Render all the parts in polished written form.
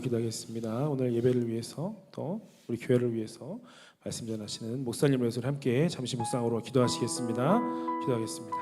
기도하겠습니다. 오늘 예배를 위해서 또 우리 교회를 위해서 말씀 전하시는 목사님을 위해서 함께 잠시 묵상으로 기도하시겠습니다. 기도하겠습니다.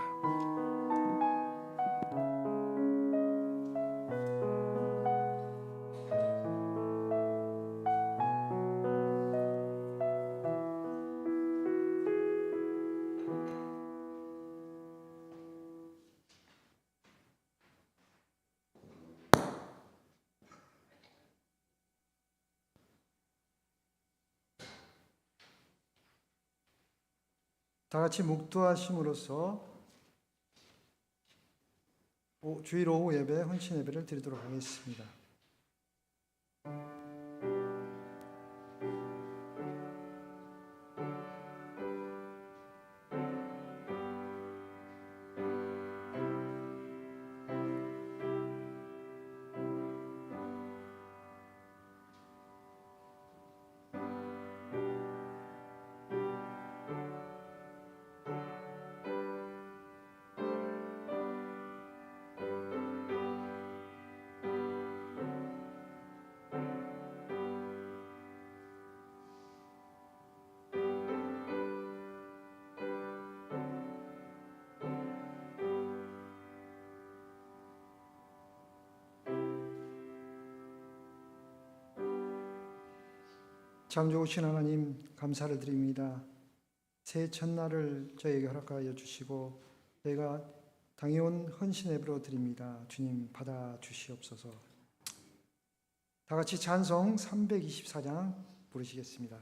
다 같이 묵도하심으로써 주일 오후 예배, 헌신 예배를 드리도록 하겠습니다. 참 좋으신 하나님, 감사를 드립니다. 새해 첫날을 저에게 허락하여 주시고 저희가 당해온 헌신 예배로 드립니다. 주님 받아 주시옵소서. 다 같이 찬송 324장 부르시겠습니다.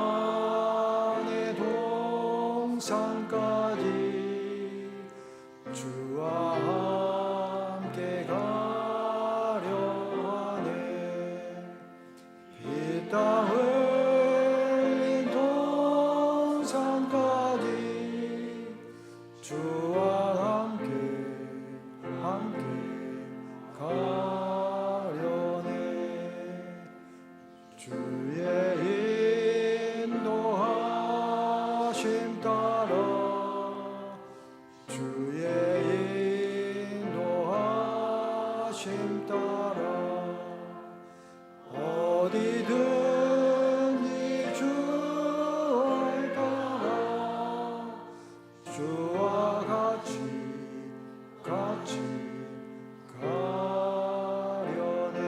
세만의 동산까지 주와 함께 가려 하네. 이 땅 흘린 동산까지 주와 함께 가려네. 주의 인도하심 따라 주의 인도하심 따라 어디든지 주를 따라 주와 같이 가려네.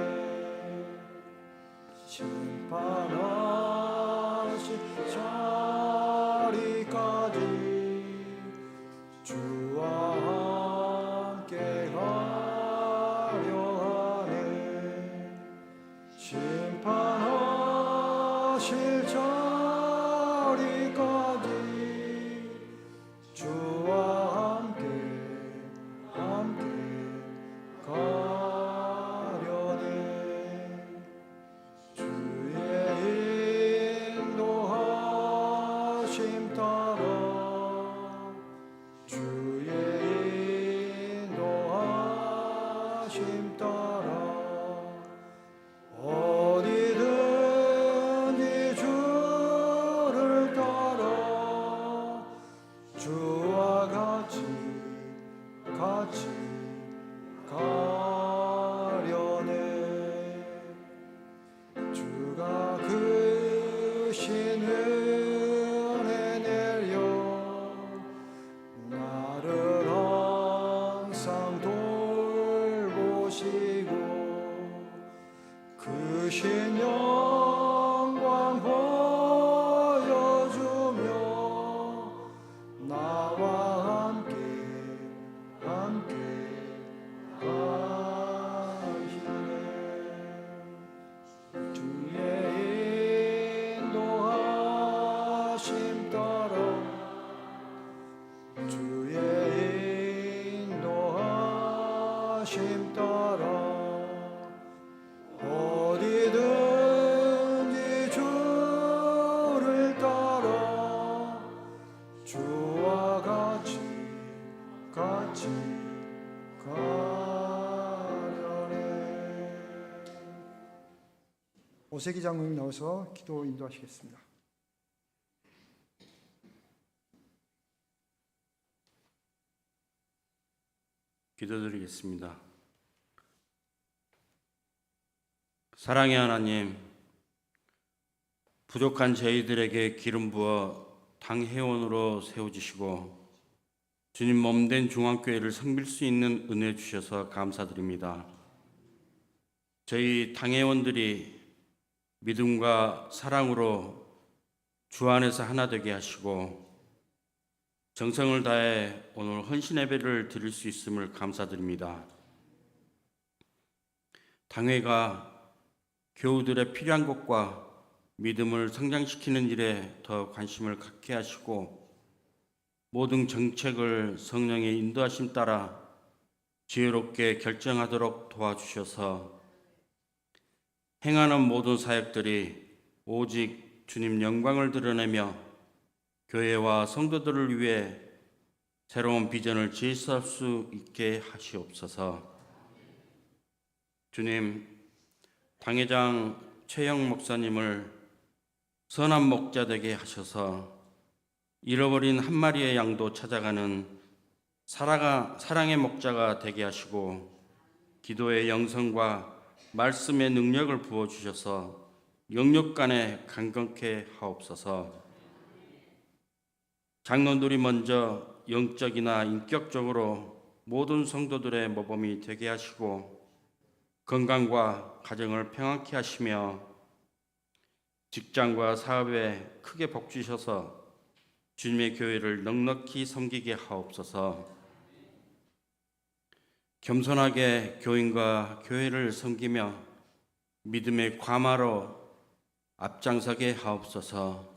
심판하신 자리까지 주와 함께 가려 하네. 심판하실 자리까지 주와 함께 가려네. 주의 인도하심 따라 주의 인도하심 따라 어디든지 주를 따라 오세기 장로님 나와서 기도 인도하시겠습니다. 기도드리겠습니다. 사랑의 하나님, 부족한 저희들에게 기름 부어 당 회원으로 세워주시고 주님 몸된 중앙교회를 섬길 수 있는 은혜 주셔서 감사드립니다. 저희 당회원들이 믿음과 사랑으로 주 안에서 하나 되게 하시고 정성을 다해 오늘 헌신 예배를 드릴 수 있음을 감사드립니다. 당회가 교우들의 필요한 것과 믿음을 성장시키는 일에 더 관심을 갖게 하시고 모든 정책을 성령의 인도하심 따라 지혜롭게 결정하도록 도와주셔서 행하는 모든 사역들이 오직 주님 영광을 드러내며 교회와 성도들을 위해 새로운 비전을 제시할 수 있게 하시옵소서. 주님, 당회장 최영 목사님을 선한 목자 되게 하셔서 잃어버린 한 마리의 양도 찾아가는 사랑의 목자가 되게 하시고 기도의 영성과 말씀의 능력을 부어주셔서 영육간에 강건케 하옵소서. 장로들이 먼저 영적이나 인격적으로 모든 성도들의 모범이 되게 하시고 건강과 가정을 평안케 하시며 직장과 사업에 크게 복 주셔서 주님의 교회를 넉넉히 섬기게 하옵소서. 겸손하게 교인과 교회를 섬기며 믿음의 과마로 앞장서게 하옵소서.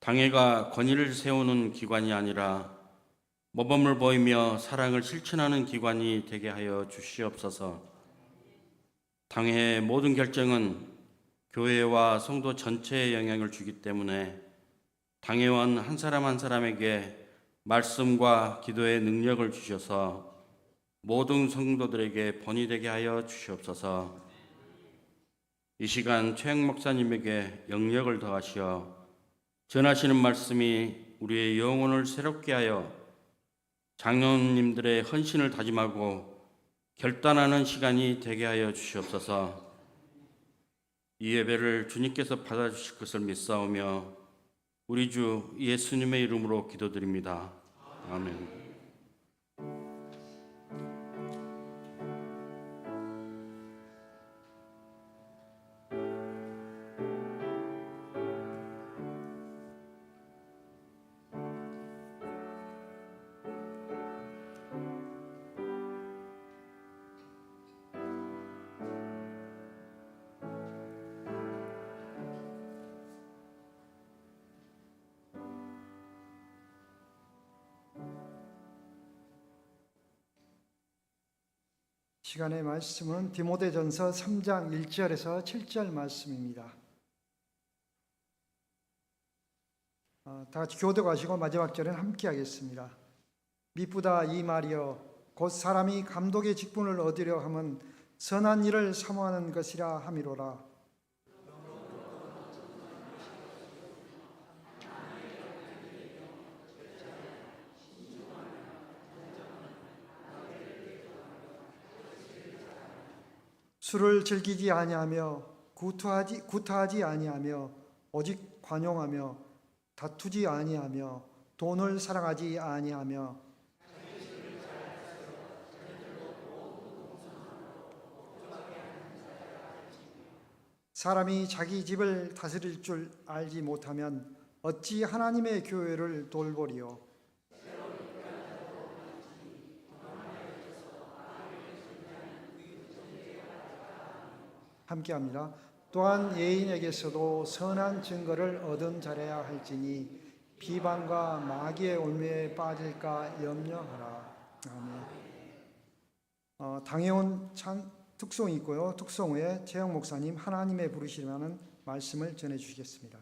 당회가 권위를 세우는 기관이 아니라 모범을 보이며 사랑을 실천하는 기관이 되게 하여 주시옵소서. 당회의 모든 결정은 교회와 성도 전체에 영향을 주기 때문에 당회원 한 사람 한 사람에게 말씀과 기도의 능력을 주셔서 모든 성도들에게 본이 되게 하여 주시옵소서. 이 시간 최영 목사님에게 영력을 더하시어 전하시는 말씀이 우리의 영혼을 새롭게 하여 장로님들의 헌신을 다짐하고 결단하는 시간이 되게 하여 주시옵소서. 이 예배를 주님께서 받아주실 것을 믿사오며 우리 주 예수님의 이름으로 기도드립니다. 아멘. 시간의 말씀은 디모데전서 3장 1절에서 7절 말씀입니다. 다 같이 교도 가시고 마지막 절은 함께 하겠습니다. 미쁘다 이 말이여 곧 사람이 감독의 직분을 얻으려 함은 선한 일을 사모하는 것이라 함이로라. 술을 즐기지 아니하며 구타하지 아니하며 오직 관용하며 다투지 아니하며 돈을 사랑하지 아니하며 사람이 자기 집을 다스릴 줄 알지 못하면 어찌 하나님의 교회를 돌보리요. 함께합니다. 또한 예인에게서도 선한 증거를 얻은 자라야 할지니 비방과 마귀의 올무에 빠질까 염려하라. 아멘. 당회원 특송이 있고요. 특송 후에 최영 목사님 하나님의 부르심이라는 말씀을 전해 주시겠습니다.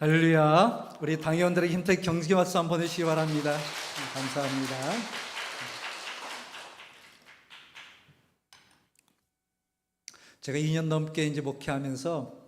할렐루야. 우리 당회원들에게 힘차게 경기 박수 한번 보내시기 바랍니다. 감사합니다. 제가 2년 넘게 이제 목회하면서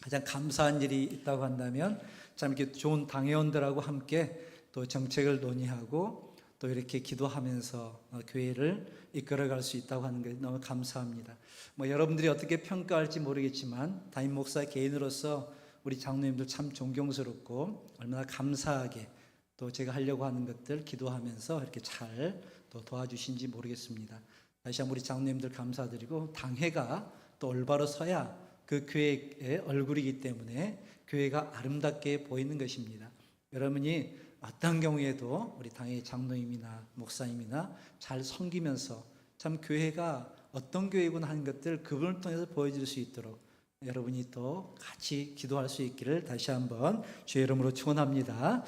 가장 감사한 일이 있다고 한다면 참 이렇게 좋은 당회원들하고 함께 또 정책을 논의하고 또 이렇게 기도하면서 교회를 이끌어갈 수 있다고 하는 게 너무 감사합니다. 뭐 여러분들이 어떻게 평가할지 모르겠지만 담임 목사 개인으로서 우리 장로님들 참 존경스럽고 얼마나 감사하게 또 제가 하려고 하는 것들 기도하면서 이렇게 잘 또 도와주신지 모르겠습니다. 다시 한번 우리 장로님들 감사드리고 당회가 또 올바로 서야 그 교회의 얼굴이기 때문에 교회가 아름답게 보이는 것입니다. 여러분이 어떤 경우에도 우리 당회 장로님이나 목사님이나 잘 섬기면서 참 교회가 어떤 교회구나 하는 것들 그분을 통해서 보여줄 수 있도록 여러분이 또 같이 기도할 수 있기를 다시 한번 주의 이름으로 축원합니다.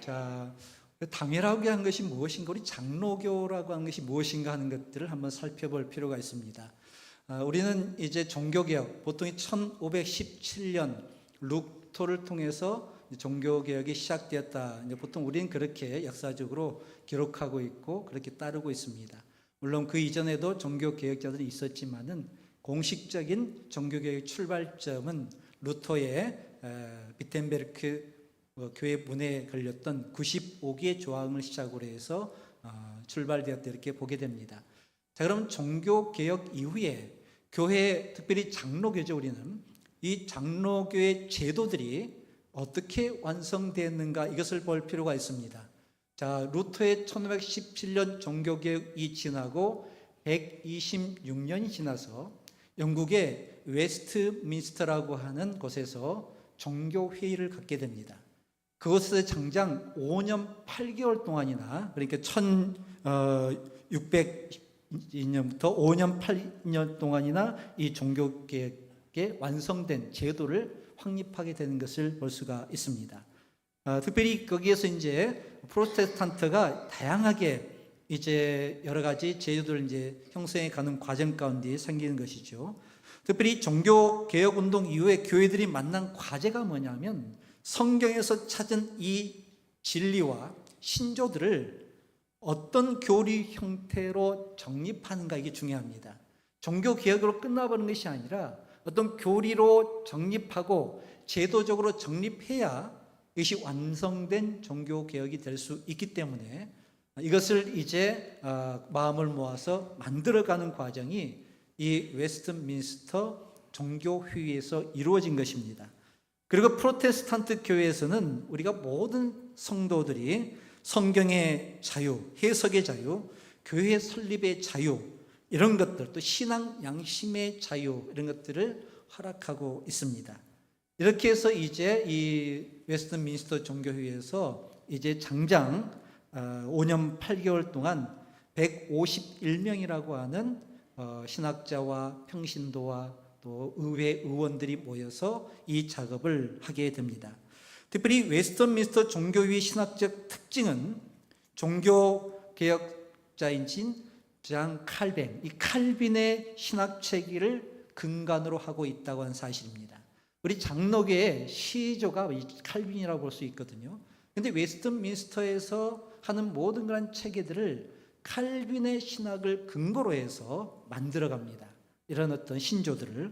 자, 당회라고 하는 것이 무엇인가, 우리 장로교라고 하는 것이 무엇인가 하는 것들을 한번 살펴볼 필요가 있습니다. 우리는 이제 종교개혁, 보통 1517년 루터를 통해서 종교개혁이 시작되었다. 이제 보통 우리는 그렇게 역사적으로 기록하고 있고 그렇게 따르고 있습니다. 물론 그 이전에도 종교개혁자들이 있었지만은 공식적인 종교개혁 출발점은 루터의 비텐베르크 교회 문에 걸렸던 95개의 조항을 시작으로 해서 출발되었다 이렇게 보게 됩니다. 자, 그럼 종교개혁 이후에 교회, 특별히 장로교죠. 우리는 이 장로교의 제도들이 어떻게 완성되었는가 이것을 볼 필요가 있습니다. 자, 루터의 1517년 종교개혁이 지나고 126년이 지나서 영국의 웨스트민스터라고 하는 곳에서 종교회의를 갖게 됩니다. 그것에 장장 5년 8개월 동안이나, 그러니까 1602년부터 5년 8년 동안이나 이 종교개혁에 완성된 제도를 확립하게 되는 것을 볼 수가 있습니다. 특별히 거기에서 이제 프로테스탄트가 다양하게 이제 여러 가지 제도를 이제 형성해 가는 과정 가운데 생기는 것이죠. 특별히 종교개혁 운동 이후에 교회들이 만난 과제가 뭐냐면 성경에서 찾은 이 진리와 신조들을 어떤 교리 형태로 정립하는가, 이게 중요합니다. 종교개혁으로 끝나버리는 것이 아니라 어떤 교리로 정립하고 제도적으로 정립해야 이것이 완성된 종교개혁이 될 수 있기 때문에 이것을 이제 마음을 모아서 만들어가는 과정이 이 웨스트민스터 종교회의에서 이루어진 것입니다. 그리고 프로테스탄트 교회에서는 우리가 모든 성도들이 성경의 자유, 해석의 자유, 교회 설립의 자유, 이런 것들, 또 신앙 양심의 자유, 이런 것들을 허락하고 있습니다. 이렇게 해서 이제 이 웨스트민스터 종교회의에서 이제 장장 5년 8개월 동안 151명이라고 하는 신학자와 평신도와 또 의회 의원들이 모여서 이 작업을 하게 됩니다. 특별히 웨스트민스터 종교회의 신학적 특징은 종교개혁자인 장 칼빈, 이 칼빈의 신학 체계를 근간으로 하고 있다고 하는 사실입니다. 우리 장로교의 시조가 이 칼빈이라고 볼 수 있거든요. 그런데 웨스트민스터에서 하는 모든 그런 체계들을 칼빈의 신학을 근거로 해서 만들어갑니다. 이런 어떤 신조들을.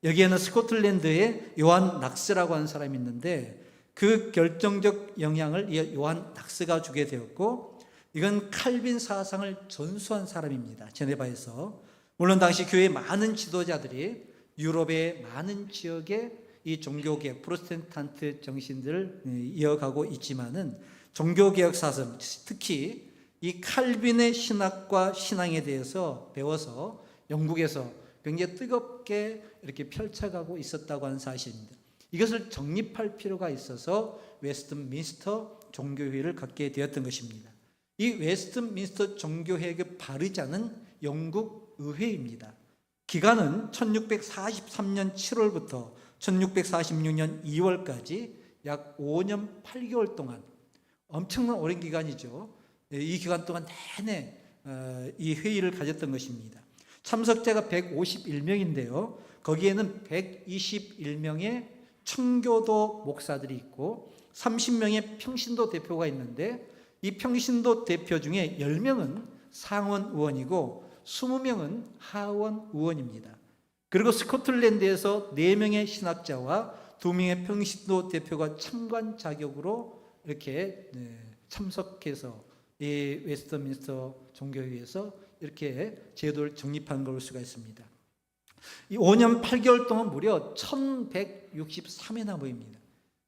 여기에는 스코틀랜드의 요한 낙스라고 하는 사람이 있는데 그 결정적 영향을 요한 낙스가 주게 되었고, 이건 칼빈 사상을 전수한 사람입니다. 제네바에서. 물론 당시 교회의 많은 지도자들이 유럽의 많은 지역에 이 종교개혁, 프로테스탄트 정신들을 이어가고 있지만은 종교개혁 사상, 특히 이 칼빈의 신학과 신앙에 대해서 배워서 영국에서 굉장히 뜨겁게 이렇게 펼쳐가고 있었다고 하는 사실입니다. 이것을 정립할 필요가 있어서 웨스트민스터 종교회의를 갖게 되었던 것입니다. 이 웨스트민스터 종교회의의 발의자는 영국 의회입니다. 기간은 1643년 7월부터 1646년 2월까지 약 5년 8개월 동안, 엄청난 오랜 기간이죠. 이 기간 동안 내내 이 회의를 가졌던 것입니다. 참석자가 151명인데요. 거기에는 121명의 청교도 목사들이 있고 30명의 평신도 대표가 있는데 이 평신도 대표 중에 10명은 상원 의원이고 20명은 하원 의원입니다. 그리고 스코틀랜드에서 4명의 신학자와 2명의 평신도 대표가 참관 자격으로 이렇게 참석해서 이 웨스트민스터 종교회에서 이렇게 제도를 정립한 걸 볼 수가 있습니다. 이 5년 8개월 동안 무려 1163회나 모입니다.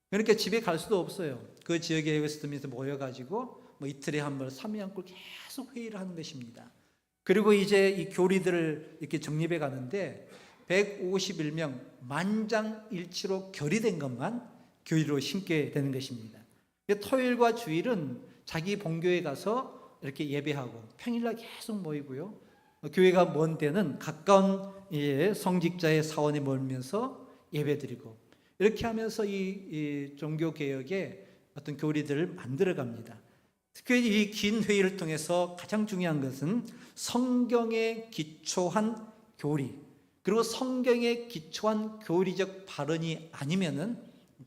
그러니까 집에 갈 수도 없어요. 그 지역에 웨스트민스터 모여가지고 뭐 이틀에 한 번, 3일 한 번 계속 회의를 하는 것입니다. 그리고 이제 이 교리들을 이렇게 정립해 가는데 151명 만장일치로 결의된 것만 교리로 심게 되는 것입니다. 토요일과 주일은 자기 본교에 가서 이렇게 예배하고 평일날 계속 모이고요. 교회가 먼 데는 가까운 성직자의 사원에 몰면서 예배드리고 이렇게 하면서 이 종교개혁의 어떤 교리들을 만들어갑니다. 특히 이 긴 회의를 통해서 가장 중요한 것은 성경에 기초한 교리, 그리고 성경에 기초한 교리적 발언이 아니면은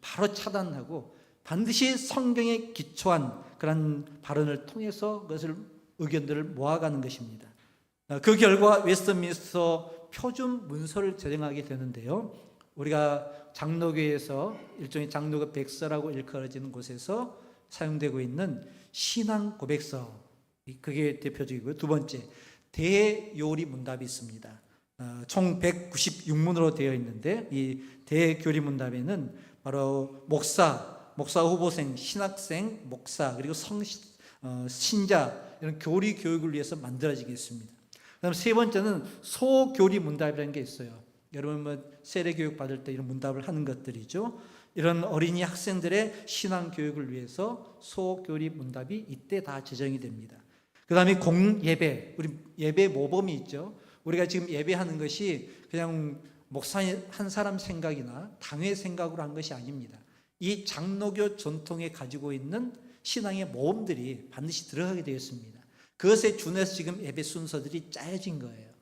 바로 차단하고 반드시 성경에 기초한 그런 발언을 통해서 그것을 의견들을 모아가는 것입니다. 그 결과 웨스트민스터 표준 문서를 제정하게 되는데요. 우리가 장로교에서 일종의 장로교 백서라고 일컬어지는 곳에서 사용되고 있는 신앙 고백서, 그게 대표적이고요. 두 번째, 대요리 문답이 있습니다. 총 196문으로 되어 있는데 이 대교리 문답에는 바로 목사 후보생, 신학생, 목사 그리고 신자 이런 교리 교육을 위해서 만들어지겠습니다. 그다음 세 번째는 소교리 문답이라는 게 있어요. 여러분 뭐 세례 교육 받을 때 이런 문답을 하는 것들이죠. 이런 어린이 학생들의 신앙 교육을 위해서 소교리 문답이 이때 다 제정이 됩니다. 그다음에 공예배, 우리 예배 모범이 있죠. 우리가 지금 예배하는 것이 그냥 목사 한 사람 생각이나 당회 생각으로 한 것이 아닙니다. 이 장로교 전통에 가지고 있는 신앙의 모범들이 반드시 들어가게 되었습니다. 그것에 준해서 지금 예배 순서들이 짜여진 거예요.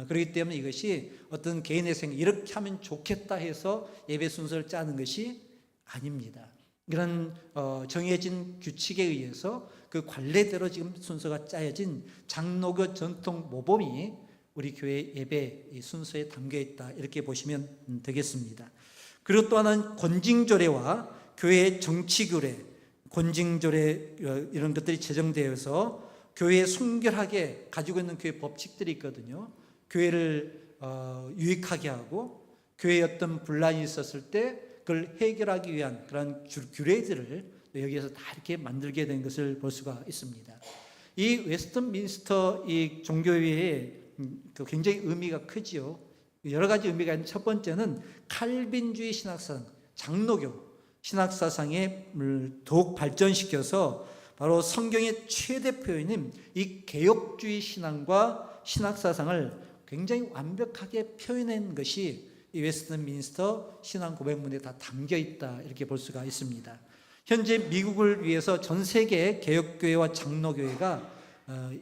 그렇기 때문에 이것이 어떤 개인의 생각, 이렇게 하면 좋겠다 해서 예배 순서를 짜는 것이 아닙니다. 이런 정해진 규칙에 의해서 그 관례대로 지금 순서가 짜여진 장로교 전통 모범이 우리 교회 예배 순서에 담겨 있다, 이렇게 보시면 되겠습니다. 그리고 또 하나는 권징조례와 교회의 정치규례, 권징조례 이런 것들이 제정되어서 교회에 순결하게 가지고 있는 교회 법칙들이 있거든요. 교회를 유익하게 하고 교회에 어떤 분란이 있었을 때 그걸 해결하기 위한 그런 규례들을 여기에서 다 이렇게 만들게 된 것을 볼 수가 있습니다. 이 웨스트민스터 이 종교회의 굉장히 의미가 크지요. 여러 가지 의미가 있는데 첫 번째는 칼빈주의 신학사상, 장로교 신학사상을 더욱 발전시켜서 바로 성경의 최대 표현인 이 개혁주의 신앙과 신학사상을 굉장히 완벽하게 표현한 것이 이 웨스트민스터 신앙 고백문에 다 담겨 있다, 이렇게 볼 수가 있습니다. 현재 미국을 위해서 전 세계의 개혁교회와 장로교회가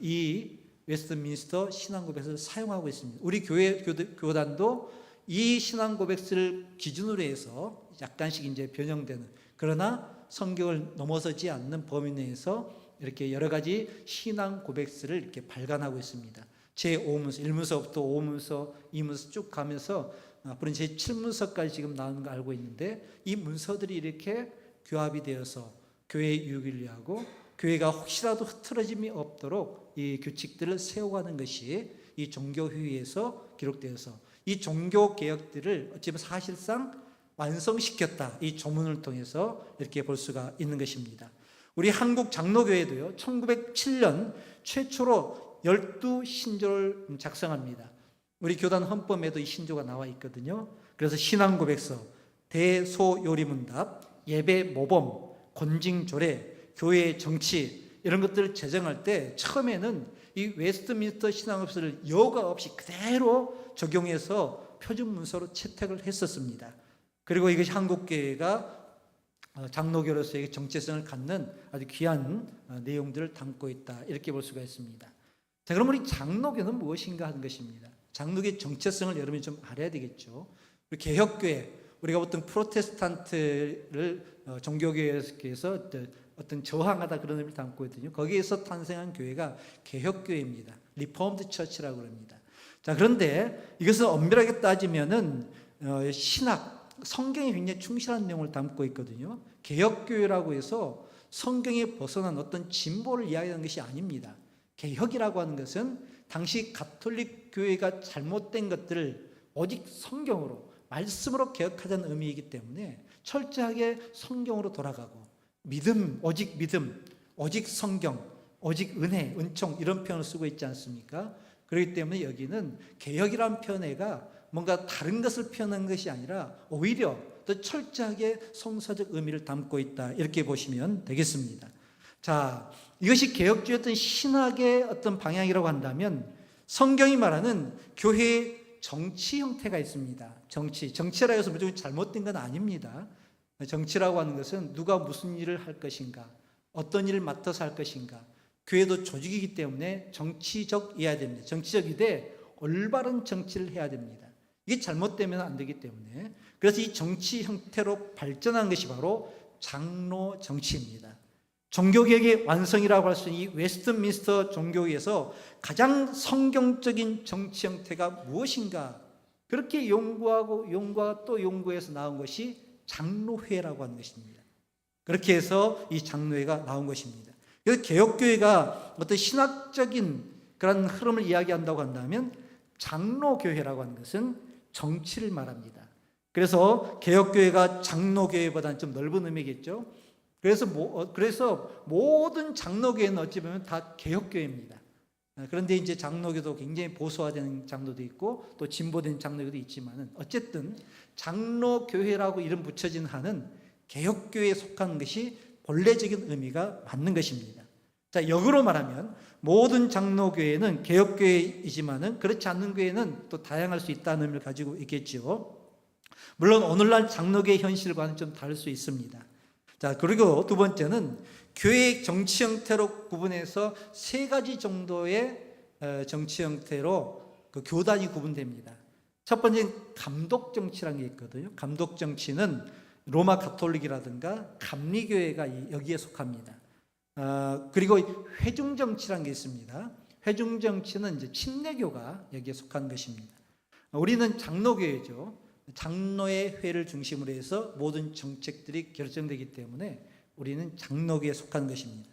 이 웨스트민스터 신앙 고백서를 사용하고 있습니다. 우리 교단도 이 신앙 고백서를 기준으로 해서 약간씩 이제 변형되는, 그러나 성경을 넘어서지 않는 범위 내에서 이렇게 여러 가지 신앙 고백서를 이렇게 발간하고 있습니다. 제5문서, 1문서부터 5문서, 2문서 쭉 가면서 앞으로는 제7문서까지 지금 나오는 거 알고 있는데, 이 문서들이 이렇게 교합이 되어서 교회의 유익을 위하고 교회가 혹시라도 흐트러짐이 없도록 이 규칙들을 세워가는 것이 이 종교회의에서 기록되어서 이 종교 개혁들을 어찌보면 사실상 완성시켰다, 이 조문을 통해서 이렇게 볼 수가 있는 것입니다. 우리 한국 장로교회도요, 1907년 최초로 12신조를 작성합니다. 우리 교단 헌법에도 이 신조가 나와 있거든요. 그래서 신앙고백서, 대소요리문답, 예배모범, 권징조례, 교회의 정치 이런 것들을 제정할 때 처음에는 이 웨스트민스터 신앙고백서를 여과 없이 그대로 적용해서 표준 문서로 채택을 했었습니다. 그리고 이것이 한국교회가 장로교로서의 정체성을 갖는 아주 귀한 내용들을 담고 있다, 이렇게 볼 수가 있습니다. 자, 그럼 우리 장로교는 무엇인가 하는 것입니다. 장로교의 정체성을 여러분이 좀 알아야 되겠죠. 우리 개혁교회, 우리가 보통 프로테스탄트를 종교교회에서 어떤 저항하다 그런 의미를 담고 있거든요. 거기에서 탄생한 교회가 개혁교회입니다. 리포먼드 처치라고 합니다. 자, 그런데 이것을 엄밀하게 따지면은 신학, 성경에 굉장히 충실한 내용을 담고 있거든요. 개혁교회라고 해서 성경에 벗어난 어떤 진보를 이야기하는 것이 아닙니다. 개혁이라고 하는 것은 당시 가톨릭 교회가 잘못된 것들을 오직 성경으로, 말씀으로 개혁하자는 의미이기 때문에 철저하게 성경으로 돌아가고 믿음, 오직 성경, 오직 은혜, 은총 이런 표현을 쓰고 있지 않습니까? 그렇기 때문에 여기는 개혁이라는 표현가 뭔가 다른 것을 표현한 것이 아니라 오히려 더 철저하게 성서적 의미를 담고 있다, 이렇게 보시면 되겠습니다. 자, 이것이 개혁주의 어떤 신학의 어떤 방향이라고 한다면 성경이 말하는 교회의 정치 형태가 있습니다. 정치라 해서 무조건 잘못된 건 아닙니다. 정치라고 하는 것은 누가 무슨 일을 할 것인가, 어떤 일을 맡아서 할 것인가. 교회도 조직이기 때문에 정치적이어야 됩니다. 정치적이되 올바른 정치를 해야 됩니다. 이게 잘못되면 안 되기 때문에, 그래서 이 정치 형태로 발전한 것이 바로 장로 정치입니다. 종교개혁의 완성이라고 할 수 있는 이 웨스트민스터 종교회에서 가장 성경적인 정치 형태가 무엇인가, 그렇게 연구하고 또 연구해서 나온 것이 장로회라고 하는 것입니다. 그렇게 해서 이 장로회가 나온 것입니다. 그래서 개혁교회가 어떤 신학적인 그런 흐름을 이야기한다고 한다면 장로교회라고 하는 것은 정치를 말합니다. 그래서 개혁교회가 장로교회보다는 좀 넓은 의미겠죠. 그래서 모든 장로교회는 어찌 보면 다 개혁교회입니다. 그런데 이제 장로교도 굉장히 보수화된 장로도 있고 또 진보된 장로교도 있지만은 어쨌든 장로교회라고 이름 붙여진 한은 개혁교회에 속하는 것이 본래적인 의미가 맞는 것입니다. 자, 역으로 말하면 모든 장로교회는 개혁교회이지만은 그렇지 않는 교회는 또 다양할 수 있다는 의미를 가지고 있겠죠. 물론 오늘날 장로교의 현실과는 좀 다를 수 있습니다. 자, 그리고 두 번째는 교회의 정치 형태로 구분해서 세 가지 정도의 정치 형태로 그 교단이 구분됩니다. 첫 번째는 감독 정치라는 게 있거든요. 감독 정치는 로마 가톨릭이라든가 감리교회가 여기에 속합니다. 그리고 회중 정치라는 게 있습니다. 회중 정치는 이제 침례교가 여기에 속한 것입니다. 우리는 장로교회죠. 장로의 회를 중심으로 해서 모든 정책들이 결정되기 때문에 우리는 장로교회에 속한 것입니다.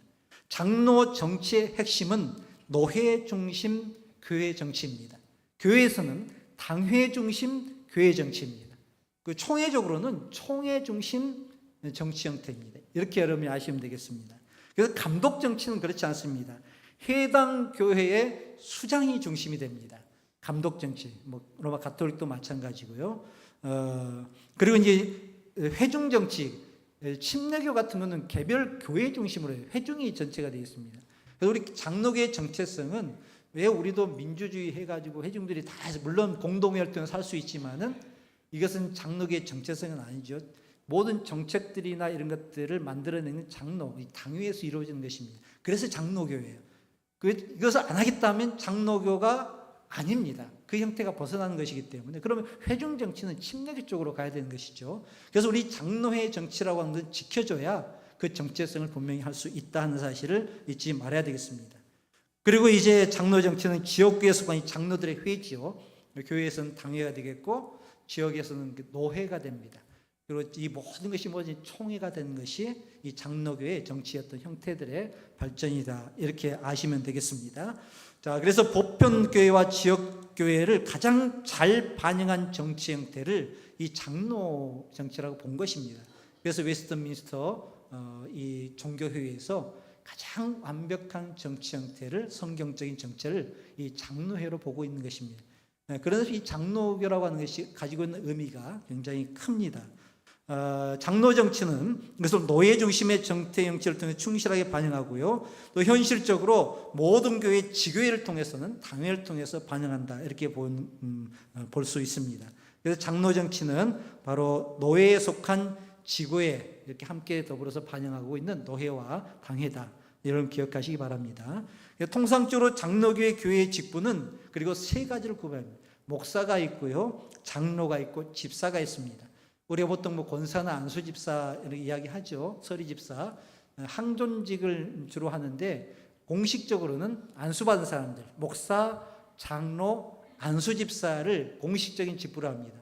장로 정치의 핵심은 노회 중심 교회 정치입니다. 교회에서는 당회 중심 교회 정치입니다. 그 총회적으로는 총회 중심 정치 형태입니다. 이렇게 여러분이 아시면 되겠습니다. 그래서 감독 정치는 그렇지 않습니다. 해당 교회의 수장이 중심이 됩니다. 감독 정치, 로마 가톨릭도 마찬가지고요. 그리고 이제 회중 정치, 침례교 같은 거는 개별 교회 중심으로 해요. 회중이 전체가 되어 있습니다. 그래서 우리 장로교의 정체성은 왜 우리도 민주주의 해가지고 회중들이 다 해서 물론 공동혈통에 살 수 있지만은 이것은 장로교의 정체성은 아니죠. 모든 정책들이나 이런 것들을 만들어내는 장로, 당회에서 이루어지는 것입니다. 그래서 장로교회예요. 이것을 안 하겠다면 장로교가 아닙니다. 그 형태가 벗어나는 것이기 때문에. 그러면 회중 정치는 침례교 쪽으로 가야 되는 것이죠. 그래서 우리 장로회 정치라고 하는 것은 지켜줘야 그 정체성을 분명히 할 수 있다 하는 사실을 잊지 말아야 되겠습니다. 그리고 이제 장로 정치는 지역교회에 속한 장로들의 회지요. 교회에서는 당회가 되겠고 지역에서는 노회가 됩니다. 그리고 이 모든 것이 뭐지 총회가 되는 것이 이 장로교의 정치였던 형태들의 발전이다, 이렇게 아시면 되겠습니다. 자, 그래서 보편교회와 지역교회를 가장 잘 반영한 정치 형태를 이 장로 정치라고 본 것입니다. 그래서 웨스트민스터 이 종교회의에서 가장 완벽한 정치 형태를, 성경적인 정체를 이 장로회로 보고 있는 것입니다. 그래서 이 장로교라고 하는 것이 가지고 있는 의미가 굉장히 큽니다. 장로 정치는 그래서 노예 중심의 정태 형체를 통해 충실하게 반영하고요. 또 현실적으로 모든 교회 지교회를 통해서는 당회를 통해서 반영한다, 이렇게 볼 수 있습니다. 그래서 장로 정치는 바로 노예에 속한 지교회 이렇게 함께 더불어서 반영하고 있는 노회와 당회다, 이런 기억하시기 바랍니다. 통상적으로 장로교회 교회의 직분은 그리고 세 가지를 구분합니다. 목사가 있고요, 장로가 있고 집사가 있습니다. 우리가 보통 뭐 권사나 안수집사 이렇게 이야기하죠. 서리집사, 항존직을 주로 하는데 공식적으로는 안수받은 사람들, 목사, 장로, 안수집사를 공식적인 직부로 합니다.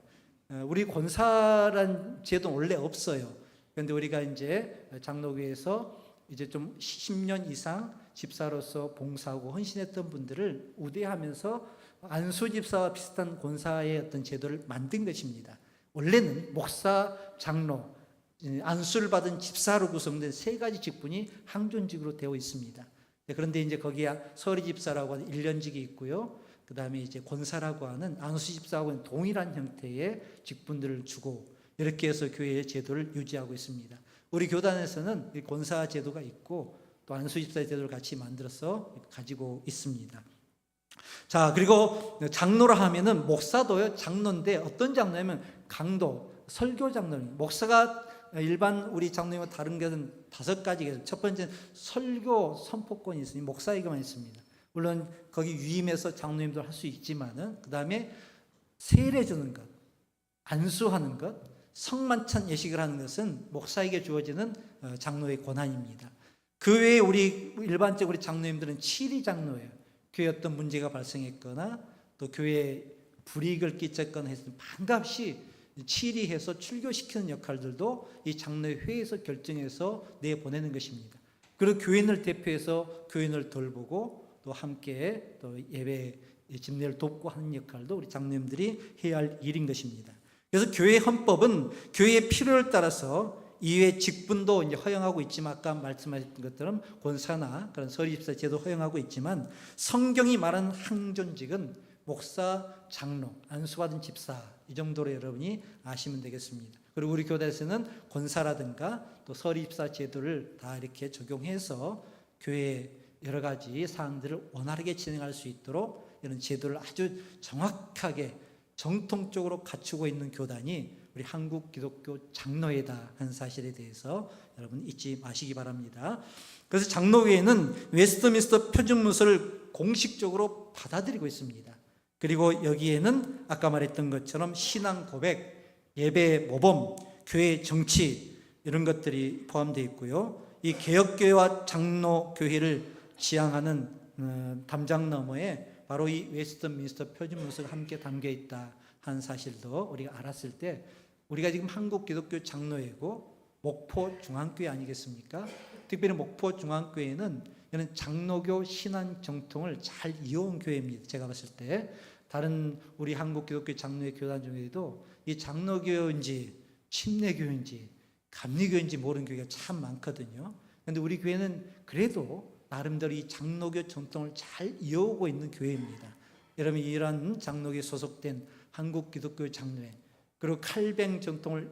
우리 권사란 제도는 원래 없어요. 그런데 우리가 이제 장로교에서 이제 좀 10년 이상 집사로서 봉사하고 헌신했던 분들을 우대하면서 안수집사와 비슷한 권사의 어떤 제도를 만든 것입니다. 원래는 목사, 장로, 안수를 받은 집사로 구성된 세 가지 직분이 항존직으로 되어 있습니다. 그런데 이제 거기에 서리집사라고 하는 1년직이 있고요. 그 다음에 이제 권사라고 하는 안수집사하고는 동일한 형태의 직분들을 주고 이렇게 해서 교회의 제도를 유지하고 있습니다. 우리 교단에서는 권사 제도가 있고 또 안수집사 제도를 같이 만들어서 가지고 있습니다. 자, 그리고 장로라 하면은 목사도요, 장로인데 어떤 장로냐면 강도, 설교 장로입니다. 목사가 일반 우리 장로님과 다른 것은 5가지가 첫 번째는 설교 선포권이 있으니 목사에게만 있습니다. 물론 거기 위임해서 장로님도 할 수 있지만은 그 다음에 세례 주는 것, 안수하는 것, 성만찬 예식을 하는 것은 목사에게 주어지는 장로의 권한입니다. 그 외에 우리 일반적으로 우리 장로님들은 치리 장로예요. 교회에 어떤 문제가 발생했거나 또 교회에 불이익을 끼쳤거나 했을 때 반갑이 치리해서 출교시키는 역할들도 이 장로의 회에서 결정해서 내보내는 것입니다. 그리고 교인을 대표해서 교인을 돌보고 또 함께 또 예배 집례를 돕고 하는 역할도 우리 장로님들이 해야 할 일인 것입니다. 그래서 교회 헌법은 교회의 필요를 따라서 이외의 직분도 이제 허용하고 있지만 아까 말씀하셨던 것처럼 권사나 그런 서리집사 제도 허용하고 있지만 성경이 말하는 항존직은 목사, 장로, 안수받은 집사 이 정도로 여러분이 아시면 되겠습니다. 그리고 우리 교단에서는 권사라든가 또 서리집사 제도를 다 이렇게 적용해서 교회의 여러 가지 사항들을 원활하게 진행할 수 있도록 이런 제도를 아주 정확하게 정통적으로 갖추고 있는 교단이 우리 한국 기독교 장로회다 하는 사실에 대해서 여러분 잊지 마시기 바랍니다. 그래서 장로회는 웨스트민스터 표준문서를 공식적으로 받아들이고 있습니다. 그리고 여기에는 아까 말했던 것처럼 신앙 고백, 예배 모범, 교회 정치 이런 것들이 포함되어 있고요. 이 개혁교회와 장로교회를 지향하는 담장 너머에 바로 이 웨스트민스터 표준문서가 함께 담겨 있다 하는 사실도 우리가 알았을 때 우리가 지금 한국 기독교 장로회고 목포 중앙교회 아니겠습니까? 특별히 목포 중앙교회는 이런 장로교 신앙 정통을 잘 이어온 교회입니다. 제가 봤을 때 다른 우리 한국 기독교 장로회 교단 중에도 이 장로교인지 침례교인지 감리교인지 모르는 교회가 참 많거든요. 그런데 우리 교회는 그래도 나름대로 이 장로교 전통을 잘 이어오고 있는 교회입니다. 여러분 이러한 장로교에 소속된 한국 기독교 장로회 그리고 칼뱅 전통을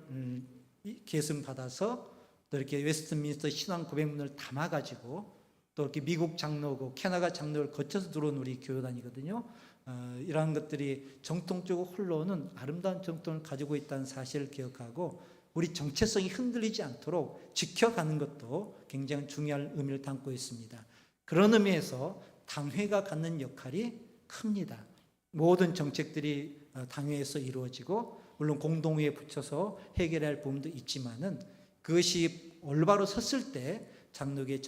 계승받아서 또 이렇게 웨스트민스터 신앙 고백문을 담아가지고 또 이렇게 미국 장로고 캐나다 장로를 거쳐서 들어온 우리 교단이거든요. 이러한 것들이 정통적으로 흘러오는 아름다운 정통을 가지고 있다는 사실을 기억하고 우리 정체성이 흔들리지 않도록 지켜가는 것도 굉장히 중요한 의미를 담고 있습니다. 그런 의미에서 당회가 갖는 역할이 큽니다. 모든 정책들이 당회에서 이루어지고 물론 공동회에 붙여서 해결해야 할 부분도 있지만은 그것이 올바로 섰을 때 장로교의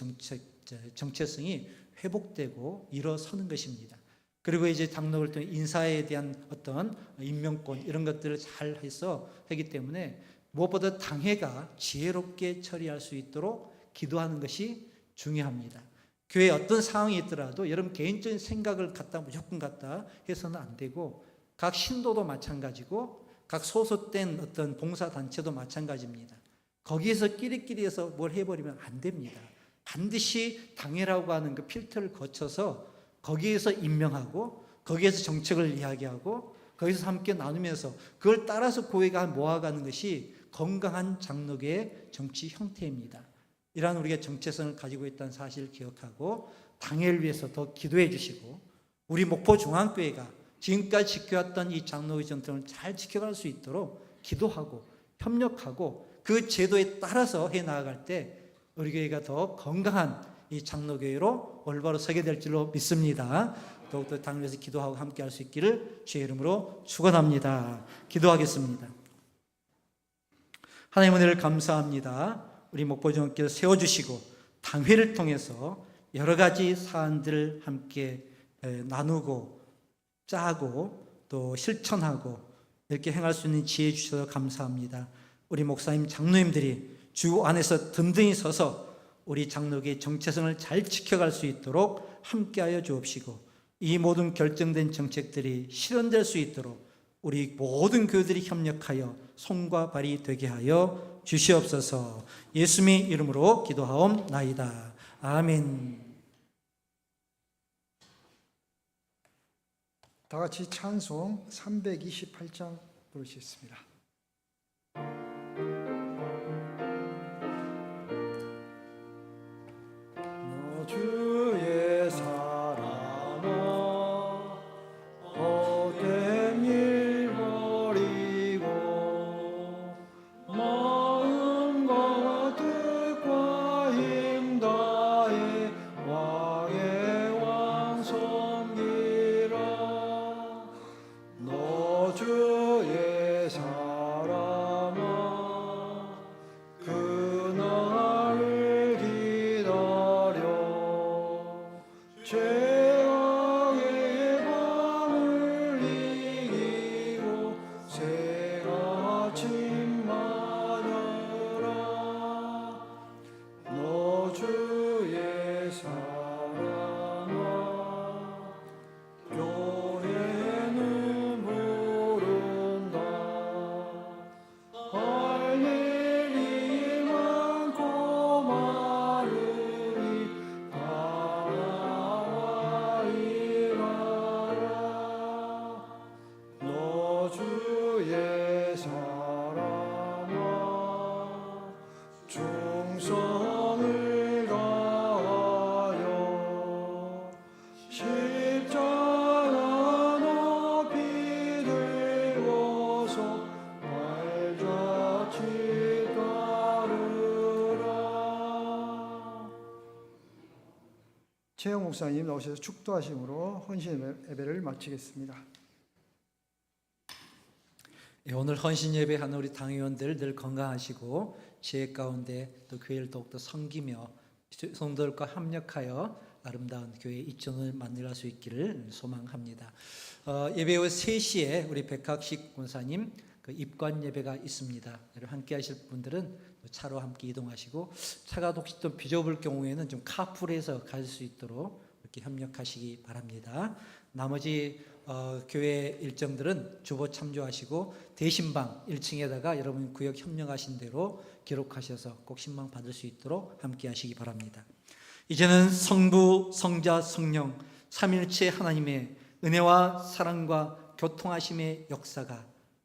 정체성이 회복되고 일어서는 것입니다. 그리고 이제 장로를 통해 인사에 대한 어떤 임명권 이런 것들을 잘 해서 하기 때문에 무엇보다 당회가 지혜롭게 처리할 수 있도록 기도하는 것이 중요합니다. 교회에 어떤 상황이 있더라도 여러분 개인적인 생각을 갖다 무조건 갖다 해서는 안 되고 각 신도도 마찬가지고 각 소속된 어떤 봉사단체도 마찬가지입니다. 거기에서 끼리끼리 해서 뭘 해버리면 안 됩니다. 반드시 당회라고 하는 그 필터를 거쳐서 거기에서 임명하고 거기에서 정책을 이야기하고 거기서 함께 나누면서 그걸 따라서 교회가 모아가는 것이 건강한 장로교의 정치 형태입니다. 이러한 우리가 정체성을 가지고 있다는 사실을 기억하고 당회를 위해서 더 기도해 주시고 우리 목포 중앙교회가 지금까지 지켜왔던 이 장로의 전통을 잘 지켜갈 수 있도록 기도하고 협력하고 그 제도에 따라서 해 나아갈 때 우리 교회가 더 건강한 이 장로교회로 올바로 서게 될 줄로 믿습니다. 더욱더 당회에서 기도하고 함께 할 수 있기를 주의 이름으로 축원합니다. 기도하겠습니다. 하나님 은혜를 감사합니다. 우리 목포중학교를 세워주시고 당회를 통해서 여러 가지 사안들을 함께 나누고 짜고 또 실천하고 이렇게 행할 수 있는 지혜 주셔서 감사합니다. 우리 목사님, 장로님들이 주 안에서 든든히 서서 우리 장로교의 정체성을 잘 지켜갈 수 있도록 함께하여 주옵시고, 이 모든 결정된 정책들이 실현될 수 있도록 우리 모든 교회들이 협력하여 손과 발이 되게 하여 주시옵소서. 예수님의 이름으로 기도하옵나이다. 아멘. 다 같이 찬송 328장 부르시겠습니다. 너 주의 사랑아 헛된 일 버리고 마음과 뜻과 힘 다해 왕의 왕 섬기라. 너 주의 사랑아 그날을 기다려 죄악의 밤을 이기고 새가 아침 맞으라. 너 주의 사랑아 교회는 부른다. 할 일이 많고 많으니 다 나와이가라. 너 주의 사랑아 충성을 다하여 십자가 높이 들고서 발자취 따르라. 최영 목사님 나오셔서 축도하심으로 헌신 예배를 마치겠습니다. 오늘 헌신 예배하는 우리 당회원들 늘 건강하시고 지혜 가운데 또 교회를 더욱더 섬기며 성도들과 협력하여 아름다운 교회 이전을 만들어갈 수 있기를 소망합니다. 예배 후 3시에 우리 백학식 권사님 그 입관 예배가 있습니다. 함께 하실 분들은 차로 함께 이동하시고, 차가 혹시 좀 비좁을 경우에는 좀 카풀해서 갈 수 있도록 이렇게 협력하시기 바랍니다. 나머지 교회 일정들은 주보 참조하시고 대신방 1층에다가 여러분 구역 협력하신 대로 기록하셔서 꼭 신방 받을 수 있도록 함께 하시기 바랍니다. 이제는 성부, 성자, 성령 삼일체 하나님의 은혜와 사랑과 교통하심의 역사가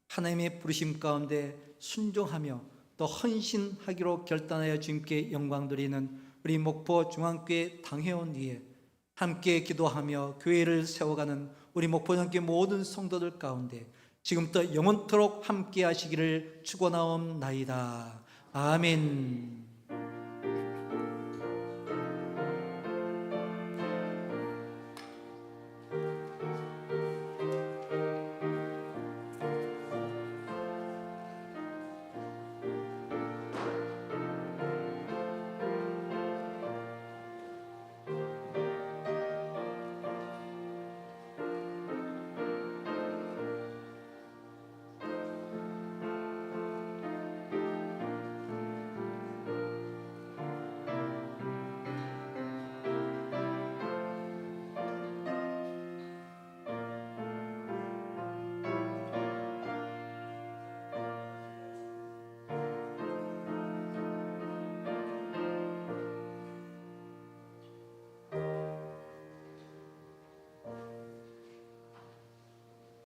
하나님의 부르심 가운데 순종하며 또 헌신하기로 결단하여 주님께 영광 드리는 우리 목포 중앙교회 당회원 위에 함께 기도하며 교회를 세워가는 우리 목포장교회 모든 성도들 가운데 지금부터 영원토록 함께 하시기를 축원하옵나이다. 아멘.